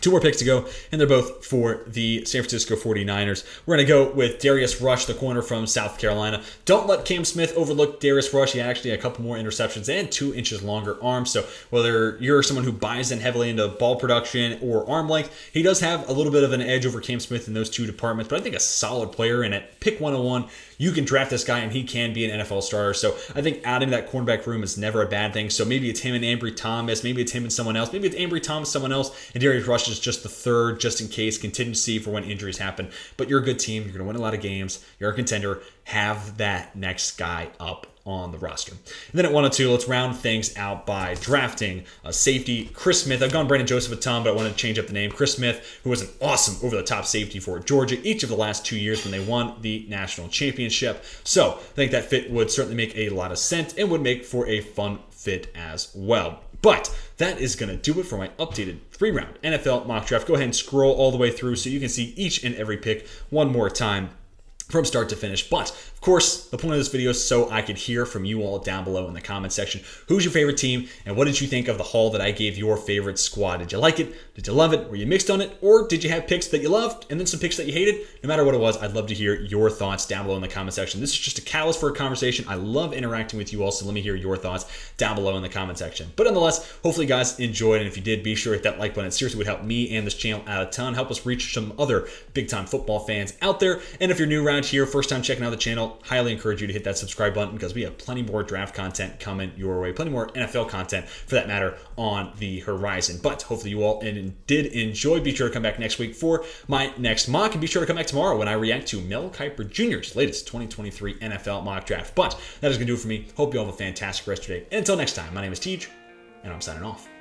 2 more picks to go, and they're both for the San Francisco 49ers. We're going to go with Darius Rush, the corner from South Carolina. Don't let Cam Smith overlook Darius Rush. He had actually a couple more interceptions and 2 inches longer arms. So whether you're someone who buys in heavily into ball production or arm length, he does have a little bit of an edge over Cam Smith in those 2 departments, but I think a solid player. And at pick 101, you can draft this guy and he can be an NFL starter. So I think adding that cornerback room is never a bad thing. So maybe it's him and Ambry Thomas. Maybe it's him and someone else. Maybe it's Ambry Thomas, someone else. And Darius Rush is just the third, just in case, contingency for when injuries happen. But you're a good team. You're going to win a lot of games. You're a contender. Have that next guy up on the roster. And then at 102, let's round things out by drafting a safety, Chris Smith. I've gone Brandon Joseph a ton, but I want to change up the name. Chris Smith, who was an awesome over-the-top safety for Georgia each of the last 2 years when they won the national championship. So I think that fit would certainly make a lot of sense and would make for a fun fit as well. But that is going to do it for my updated 3-round NFL mock draft. Go ahead and scroll all the way through so you can see each and every pick one more time from start to finish. But of course, the point of this video is so I could hear from you all down below in the comment section. Who's your favorite team, and what did you think of the haul that I gave your favorite squad? Did you like it? Did you love it? Were you mixed on it? Or did you have picks that you loved and then some picks that you hated? No matter what it was, I'd love to hear your thoughts down below in the comment section. This is just a catalyst for a conversation. I love interacting with you all, so let me hear your thoughts down below in the comment section. But nonetheless, hopefully you guys enjoyed, and if you did, be sure to hit that like button. It seriously would help me and this channel out a ton, help us reach some other big-time football fans out there. And if you're new around here, first time checking out the channel, highly encourage you to hit that subscribe button because we have plenty more draft content coming your way, plenty more NFL content for that matter on the horizon. But hopefully you all did enjoy. Be sure to come back next week for my next mock, and be sure to come back tomorrow when I react to Mel Kiper Jr.'s latest 2023 NFL mock draft. But that is going to do it for me. Hope you all have a fantastic rest of your day. And until next time, my name is Tej, and I'm signing off.